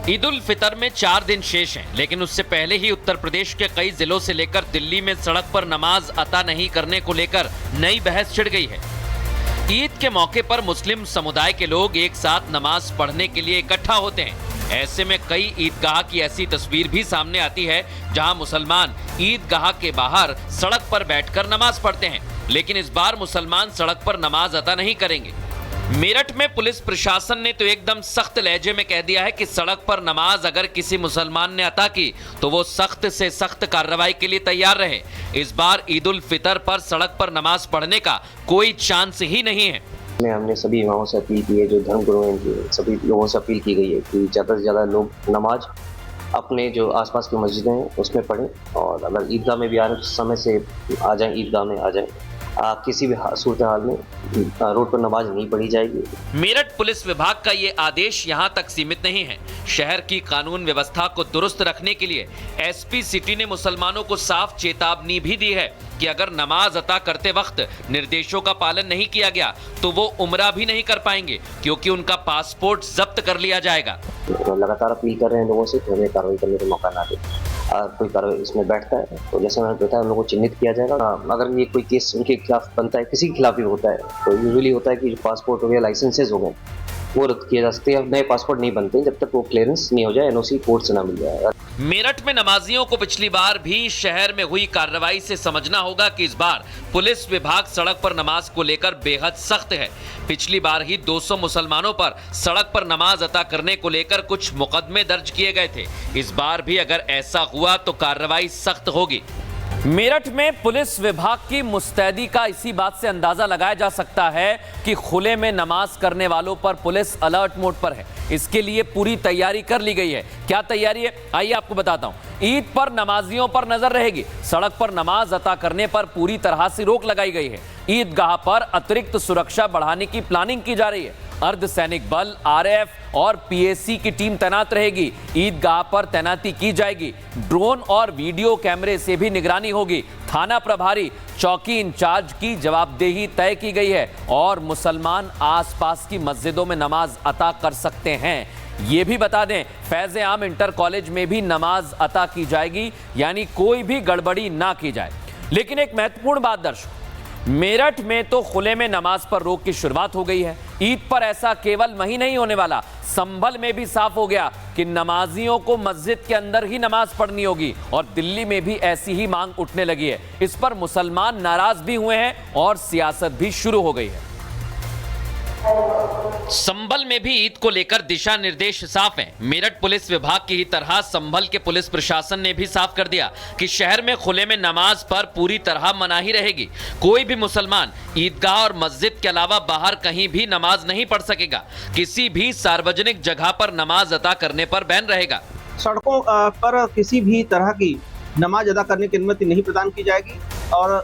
ईद उल फितर में 4 दिन शेष हैं, लेकिन उससे पहले ही उत्तर प्रदेश के कई जिलों से लेकर दिल्ली में सड़क पर नमाज अता नहीं करने को लेकर नई बहस छिड़ गई है। ईद के मौके पर मुस्लिम समुदाय के लोग एक साथ नमाज पढ़ने के लिए इकट्ठा होते हैं। ऐसे में कई ईदगाह की ऐसी तस्वीर भी सामने आती है जहां मुसलमान ईदगाह के बाहर सड़क पर बैठकर नमाज पढ़ते हैं, लेकिन इस बार मुसलमान सड़क पर नमाज अता नहीं करेंगे। मेरठ में पुलिस प्रशासन ने तो एकदम सख्त लहजे में कह दिया है कि सड़क पर नमाज अगर किसी मुसलमान ने अता की तो वो सख्त से सख्त कार्रवाई के लिए तैयार रहे। इस बार ईद उल फितर पर सड़क पर नमाज पढ़ने का कोई चांस ही नहीं है। हमने सभी इमामों से अपील की है, जो धर्मगुरु हैं, सभी लोगों से अपील की गई है कि ज़्यादा से ज़्यादा लोग नमाज अपने जो आसपास की मस्जिदें हैं उसमें पढ़ें, और अगर ईदगाह में भी आ रहे समय से आ जाएं, ईदगाह में आ जाएं। किसी भी सूरत हाल में रोड पर नमाज नहीं पढ़ी जाएगी। मेरठ पुलिस विभाग का ये आदेश यहाँ तक सीमित नहीं है। शहर की कानून व्यवस्था को दुरुस्त रखने के लिए एसपी सिटी ने मुसलमानों को साफ चेतावनी भी दी है कि अगर नमाज अता करते वक्त निर्देशों का पालन नहीं किया गया तो वो उम्रा भी नहीं कर पाएंगे, क्योंकि उनका पासपोर्ट जब्त कर लिया जाएगा। लगातार अपील कर रहे हैं लोगों से कि हमें कार्रवाई करने का मौका ना दे। कोई कार्रवाई इसमें बैठता है तो जैसे मैंने बताया उन लोगों को चिन्हित किया जाएगा। अगर ये कोई केस उनके खिलाफ बनता है, किसी के खिलाफ भी होता है, तो यूजुअली होता है कि जो पासपोर्ट हो गया, लाइसेंसेज हो गए, वो रद्द किए जा सकते हैं। नए पासपोर्ट नहीं बनते जब तक वो क्लियरेंस नहीं हो जाए, एनओसी कोर्ट से ना मिल जाए। मेरठ में नमाजियों को पिछली बार भी शहर में हुई कार्रवाई से समझना होगा कि इस बार पुलिस विभाग सड़क पर नमाज को लेकर बेहद सख्त है। पिछली बार ही 200 मुसलमानों पर सड़क पर नमाज अता करने को लेकर कुछ मुकदमे दर्ज किए गए थे। इस बार भी अगर ऐसा हुआ तो कार्रवाई सख्त होगी। मेरठ में पुलिस विभाग की मुस्तैदी का इसी बात से अंदाजा लगाया जा सकता है कि खुले में नमाज करने वालों पर पुलिस अलर्ट मोड पर है। इसके लिए पूरी तैयारी कर ली गई है। क्या तैयारी है, आइए आपको बताता हूं। ईद पर नमाजियों पर नजर रहेगी। सड़क पर नमाज अता करने पर पूरी तरह से रोक लगाई गई है। ईदगाह पर अतिरिक्त सुरक्षा बढ़ाने की प्लानिंग की जा रही है। अर्धसैनिक बल, आरएफ और पीएसी की टीम तैनात रहेगी। ईदगाह पर तैनाती की जाएगी। ड्रोन और वीडियो कैमरे से भी निगरानी होगी। थाना प्रभारी, चौकी इंचार्ज की जवाबदेही तय की गई है और मुसलमान आसपास की मस्जिदों में नमाज अता कर सकते हैं। ये भी बता दें, फैज़ आम इंटर कॉलेज में भी नमाज अता की जाएगी, यानी कोई भी गड़बड़ी ना की जाए। लेकिन एक महत्वपूर्ण बात दर्शकों, मेरठ में तो खुले में नमाज पर रोक की शुरुआत हो गई है। ईद पर ऐसा केवल वहीं नहीं होने वाला, संभल में भी साफ हो गया कि नमाजियों को मस्जिद के अंदर ही नमाज पढ़नी होगी, और दिल्ली में भी ऐसी ही मांग उठने लगी है। इस पर मुसलमान नाराज भी हुए हैं और सियासत भी शुरू हो गई है। संभल में भी ईद को लेकर दिशा निर्देश साफ हैं। मेरठ पुलिस विभाग की ही तरह संभल के पुलिस प्रशासन ने भी साफ कर दिया कि शहर में खुले में नमाज पर पूरी तरह मनाही रहेगी। कोई भी मुसलमान ईदगाह और मस्जिद के अलावा बाहर कहीं भी नमाज नहीं पढ़ सकेगा। किसी भी सार्वजनिक जगह पर नमाज अदा करने पर बैन रहेगा। सड़कों पर किसी भी तरह की नमाज अदा करने की अनुमति नहीं प्रदान की जाएगी, और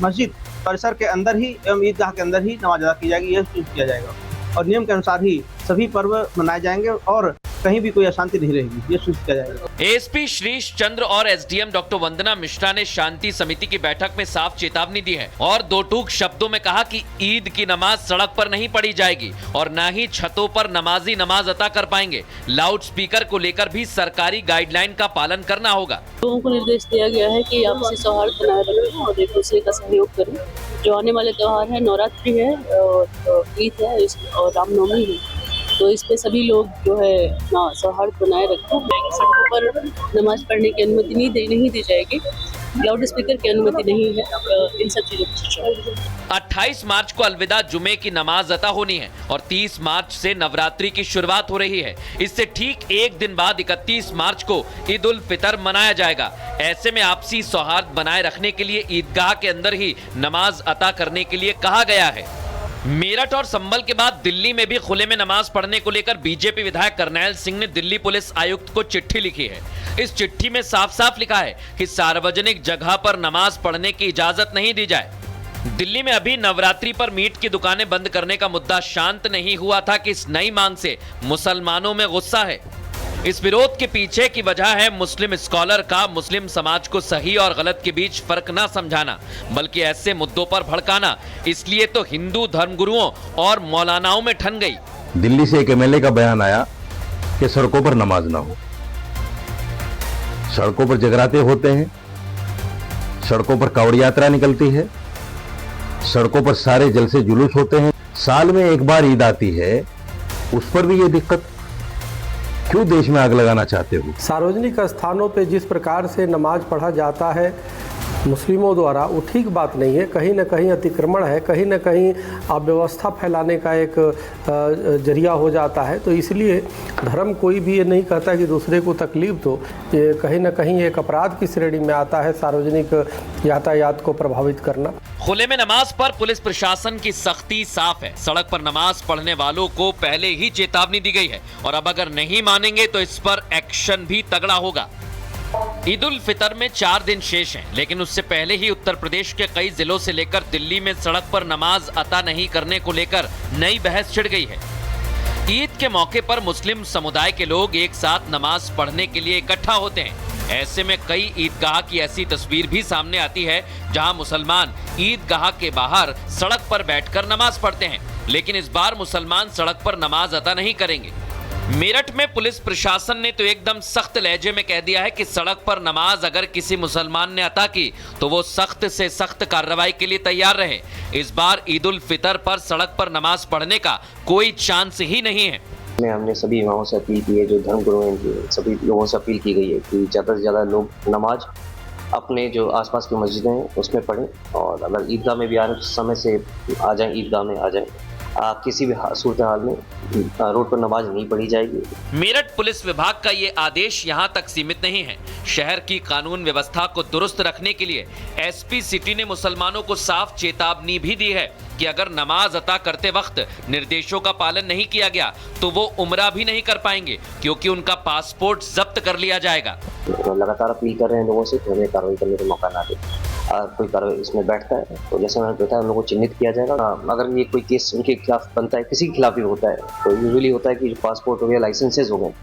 मस्जिद परिसर के अंदर ही एवं ईदगाह के अंदर ही नमाज अदा की जाएगी। यह सुनिश्चित किया जाएगा और नियम के अनुसार ही सभी पर्व मनाए जाएंगे और कहीं भी कोई अशांति नहीं रहेगी, ये सुनिश्चित किया जाएगा। एसपी श्रीश चंद्र और एसडीएम डॉक्टर वंदना मिश्रा ने शांति समिति की बैठक में साफ चेतावनी दी है और दो टूक शब्दों में कहा कि ईद की नमाज सड़क पर नहीं पढ़ी जाएगी और न ही छतों पर नमाजी नमाज अता कर पाएंगे। लाउड स्पीकर को लेकर भी सरकारी गाइडलाइन का पालन करना होगा। लोगों को निर्देश दिया गया है कि आपसी सौहार्द बनाए रखें और एक दूसरे का सहयोग करें। जो आने वाले त्योहार है, नवरात्रि है और ईद है और रामनवमी है, तो इस पे सभी लोग जो है अपना सौहार्द बनाए रखें। सड़कों पर नमाज पढ़ने की अनुमति नहीं दी जाएगी। लाउड स्पीकर की अनुमति नहीं है। इन सब चीजों की 28 मार्च को अलविदा जुमे की नमाज अता होनी है और 30 मार्च से नवरात्रि की शुरुआत हो रही है। इससे ठीक एक दिन बाद 31 मार्च को ईद उल फितर मनाया जाएगा। ऐसे में आपसी सौहार्द बनाए रखने के लिए ईदगाह के अंदर ही नमाज अता करने के लिए कहा गया है। मेरठ और संभल के बाद दिल्ली में भी खुले में नमाज पढ़ने को लेकर बीजेपी विधायक करनैल सिंह ने दिल्ली पुलिस आयुक्त को चिट्ठी लिखी है। इस चिट्ठी में साफ साफ लिखा है कि सार्वजनिक जगह पर नमाज पढ़ने की इजाजत नहीं दी जाए। दिल्ली में अभी नवरात्रि पर मीट की दुकानें बंद करने का मुद्दा शांत नहीं हुआ था कि इस नई मांग से मुसलमानों में गुस्सा है। इस विरोध के पीछे की वजह है मुस्लिम स्कॉलर का मुस्लिम समाज को सही और गलत के बीच फर्क ना समझाना, बल्कि ऐसे मुद्दों पर भड़काना। इसलिए तो हिंदू धर्मगुरुओं और मौलानाओं में ठन गई। दिल्ली से एक एमएलए का बयान आया कि सड़कों पर नमाज ना हो। सड़कों पर जगराते होते हैं, सड़कों पर कावड़ यात्रा निकलती है, सड़कों पर सारे जलसे जुलूस होते हैं। साल में एक बार ईद आती है, उस पर भी ये दिक्कत। क्यों देश में आग लगाना चाहते हो? सार्वजनिक स्थानों पे जिस प्रकार से नमाज पढ़ा जाता है मुस्लिमों द्वारा, वो ठीक बात नहीं है। कहीं ना कहीं अतिक्रमण है, कहीं ना कहीं अव्यवस्था फैलाने का एक जरिया हो जाता है। तो इसलिए धर्म कोई भी ये नहीं कहता कि दूसरे को तकलीफ दो, ये कहीं ना कहीं एक अपराध की श्रेणी में आता है, सार्वजनिक यातायात को प्रभावित करना। खुले में नमाज पर पुलिस प्रशासन की सख्ती साफ है। सड़क पर नमाज पढ़ने वालों को पहले ही चेतावनी दी गई है और अब अगर नहीं मानेंगे तो इस पर एक्शन भी तगड़ा होगा। ईद उल फितर में 4 दिन शेष हैं, लेकिन उससे पहले ही उत्तर प्रदेश के कई जिलों से लेकर दिल्ली में सड़क पर नमाज अता नहीं करने को लेकर नई बहस छिड़ गई है। ईद के मौके पर मुस्लिम समुदाय के लोग एक साथ नमाज पढ़ने के लिए इकट्ठा होते हैं। ऐसे में कई ईदगाह की ऐसी तस्वीर भी सामने आती है जहां मुसलमान ईदगाह के बाहर सड़क पर बैठकर नमाज पढ़ते हैं, लेकिन इस बार मुसलमान सड़क पर नमाज अता नहीं करेंगे। मेरठ में पुलिस प्रशासन ने तो एकदम सख्त लहजे में कह दिया है कि सड़क पर नमाज अगर किसी मुसलमान ने अता की तो वो सख्त से सख्त कार्रवाई के लिए तैयार रहे। इस बार ईद उल फितर पर सड़क पर नमाज पढ़ने का कोई चांस ही नहीं है। हमने सभी इमामों से अपील की है, जो धर्मगुरु हैं, सभी लोगों से अपील की गई है कि ज़्यादा से ज़्यादा लोग नमाज अपने जो आसपास की मस्जिदें हैं उसमें पढ़ें, और अगर ईदगाह में भी समय से आ जाएं, ईदगाह में आ जाएं। किसी भी सूरत हाल में रोड पर नमाज नहीं पढ़ी जाएगी। मेरठ पुलिस विभाग का ये आदेश यहाँ तक सीमित नहीं है। शहर की कानून व्यवस्था को दुरुस्त रखने के लिए एसपी सिटी ने मुसलमानों को साफ चेतावनी भी दी है कि अगर नमाज अता करते वक्त निर्देशों का पालन नहीं किया गया तो वो उम्रा भी नहीं कर पाएंगे, क्योंकि उनका पासपोर्ट जब्त कर लिया जाएगा। लगातार अपील कर रहे हैं लोगों से कि हमें कार्रवाई करने का मौका ना दे। कोई कार्रवाई इसमें बैठता है तो जैसे मैंने बताया उन लोगों को चिन्हित किया जाएगा। अगर ये कोई केस उनके खिलाफ बनता है, किसी के खिलाफ भी होता है, तो यूजुअली होता है कि जो पासपोर्ट हो गया, लाइसेंसेज हो गए,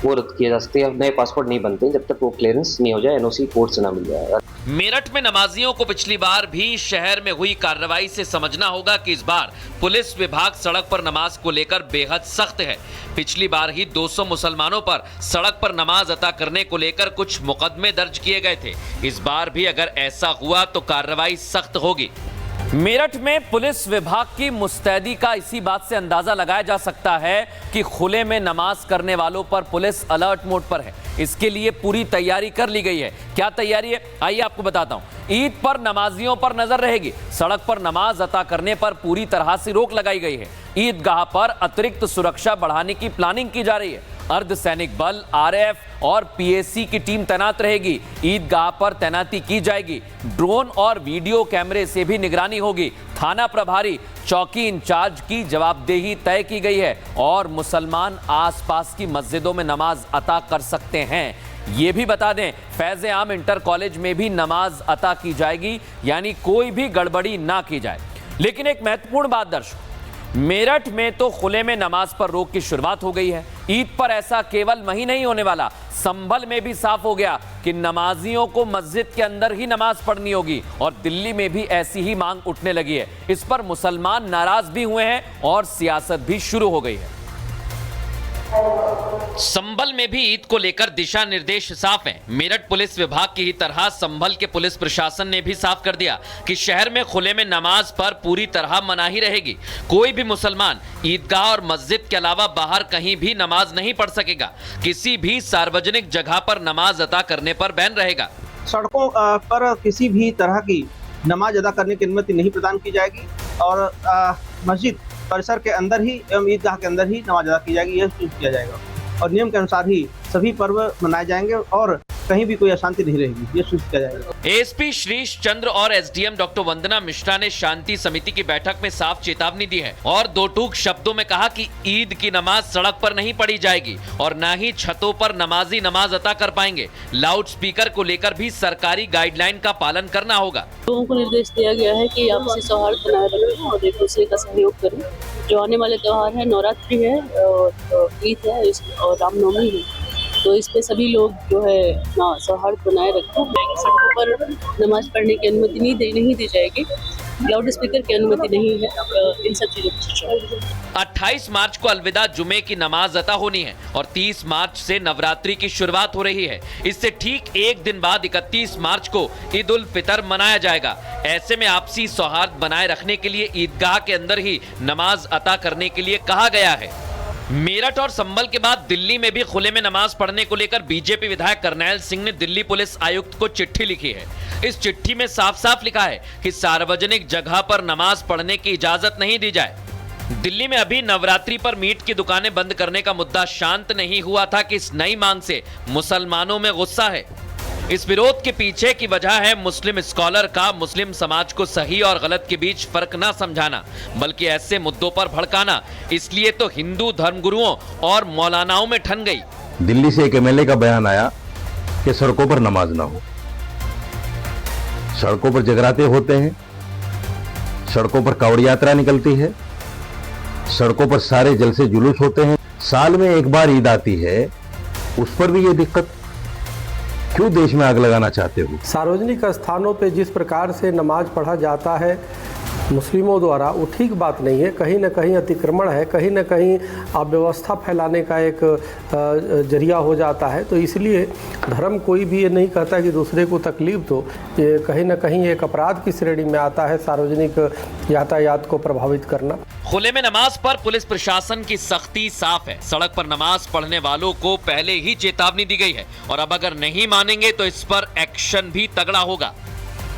वो रद्द किए जा सकते हैं। नए पासपोर्ट नहीं बनते जब तक वो क्लियरेंस नहीं हो जाए, एनओसी कोर्ट से ना मिल जाए। मेरठ में नमाजियों को पिछली बार भी शहर में हुई कार्रवाई से समझना होगा कि इस बार पुलिस विभाग सड़क पर नमाज को लेकर बेहद सख्त है। पिछली बार ही 200 मुसलमानों पर सड़क पर नमाज अता करने को लेकर कुछ मुकदमे दर्ज किए गए थे। इस बार भी अगर ऐसा हुआ तो कार्रवाई सख्त होगी। मेरठ में पुलिस विभाग की मुस्तैदी का इसी बात से अंदाजा लगाया जा सकता है कि खुले में नमाज करने वालों पर पुलिस अलर्ट मोड पर है। इसके लिए पूरी तैयारी कर ली गई है। क्या तैयारी है, आइए आपको बताता हूं। ईद पर नमाजियों पर नजर रहेगी। सड़क पर नमाज अता करने पर पूरी तरह से रोक लगाई गई है। ईदगाह पर अतिरिक्त सुरक्षा बढ़ाने की प्लानिंग की जा रही है। अर्धसैनिक बल, आरएएफ और पीएसी की टीम तैनात रहेगी। ईदगाह पर तैनाती की जाएगी। ड्रोन और वीडियो कैमरे से भी निगरानी होगी। थाना प्रभारी, चौकी इंचार्ज की जवाबदेही तय की गई है और मुसलमान आसपास की मस्जिदों में नमाज अता कर सकते हैं। ये भी बता दें, फैज़ आम इंटर कॉलेज में भी नमाज अता की जाएगी, यानी कोई भी गड़बड़ी ना की जाए। लेकिन एक महत्वपूर्ण बात दर्शकों, मेरठ में तो खुले में नमाज पर रोक की शुरुआत हो गई है। ईद पर ऐसा केवल वहीं नहीं होने वाला, संभल में भी साफ हो गया कि नमाजियों को मस्जिद के अंदर ही नमाज पढ़नी होगी और दिल्ली में भी ऐसी ही मांग उठने लगी है। इस पर मुसलमान नाराज भी हुए हैं और सियासत भी शुरू हो गई है। संभल में भी ईद को लेकर दिशा निर्देश साफ हैं। मेरठ पुलिस विभाग की ही तरह संभल के पुलिस प्रशासन ने भी साफ कर दिया कि शहर में खुले में नमाज पर पूरी तरह मनाही रहेगी। कोई भी मुसलमान ईदगाह और मस्जिद के अलावा बाहर कहीं भी नमाज नहीं पढ़ सकेगा। किसी भी सार्वजनिक जगह पर नमाज अदा करने पर बैन रहेगा। सड़कों पर किसी भी तरह की नमाज अदा करने की अनुमति नहीं प्रदान की जाएगी और मस्जिद परिसर के अंदर ही एवं ईदगाह के अंदर ही नमाज अदा की जाएगी, यह सुनिश्चित किया जाएगा और नियम के अनुसार ही सभी पर्व मनाए जाएंगे और कहीं भी कोई अशांति नहीं रहेगी, ये सुनिश्चित किया जाएगा। एएसपी श्रीश चंद्र और एसडीएम डॉक्टर वंदना मिश्रा ने शांति समिति की बैठक में साफ चेतावनी दी है और दो टूक शब्दों में कहा कि ईद की नमाज सड़क पर नहीं पढ़ी जाएगी और न ही छतों पर नमाजी नमाज अता कर पाएंगे। लाउड स्पीकर को लेकर भी सरकारी गाइडलाइन का पालन करना होगा। लोगों को निर्देश दिया गया है कि आपसी सौहार्द बनाए रखें और एक दूसरे का सहयोग करें। जो आने वाले त्योहार है, नवरात्रि है और ईद है और रामनवमी है, तो इस पे सभी लोग जो है ना सौहार्द बनाए रखें। सड़कों पर नमाज पढ़ने की अनुमति नहीं दी जाएगी लाउड स्पीकर की अनुमति नहीं है इन सब चीज़ों की सूचना। 28 मार्च को अलविदा जुमे की नमाज अता होनी है और 30 मार्च से नवरात्रि की शुरुआत हो रही है। इससे ठीक एक दिन बाद 31 मार्च को ईद उल फितर मनाया जाएगा। ऐसे में आपसी सौहार्द बनाए रखने के लिए ईदगाह के अंदर ही नमाज अता करने के लिए कहा गया है। मेरठ और संभल के बाद दिल्ली में भी खुले में नमाज पढ़ने को लेकर बीजेपी विधायक करनैल सिंह ने दिल्ली पुलिस आयुक्त को चिट्ठी लिखी है। इस चिट्ठी में साफ साफ लिखा है कि सार्वजनिक जगह पर नमाज पढ़ने की इजाजत नहीं दी जाए। दिल्ली में अभी नवरात्रि पर मीट की दुकानें बंद करने का मुद्दा शांत नहीं हुआ था कि इस नई मांग से मुसलमानों में गुस्सा है। इस विरोध के पीछे की वजह है मुस्लिम स्कॉलर का मुस्लिम समाज को सही और गलत के बीच फर्क ना समझाना, बल्कि ऐसे मुद्दों पर भड़काना। इसलिए तो हिंदू धर्मगुरुओं और मौलानाओं में ठन गई। दिल्ली से एक एमएलए का बयान आया कि सड़कों पर नमाज ना हो। सड़कों पर जगराते होते हैं, सड़कों पर कावड़ यात्रा निकलती है, सड़कों पर सारे जलसे जुलूस होते हैं। साल में एक बार ईद आती है, उस पर भी ये दिक्कत। क्यों देश में आग लगाना चाहते हो? सार्वजनिक स्थानों पे जिस प्रकार से नमाज पढ़ा जाता है मुस्लिमों द्वारा, वो ठीक बात नहीं है। कहीं ना कहीं अतिक्रमण है, कहीं ना कहीं अव्यवस्था फैलाने का एक जरिया हो जाता है। तो इसलिए धर्म कोई भी ये नहीं कहता कि दूसरे को तकलीफ दो। ये कहीं ना कहीं एक अपराध की श्रेणी में आता है, सार्वजनिक यातायात को प्रभावित करना। खुले में नमाज पर पुलिस प्रशासन की सख्ती साफ है। सड़क पर नमाज पढ़ने वालों को पहले ही चेतावनी दी गई है और अब अगर नहीं मानेंगे तो इस पर एक्शन भी तगड़ा होगा।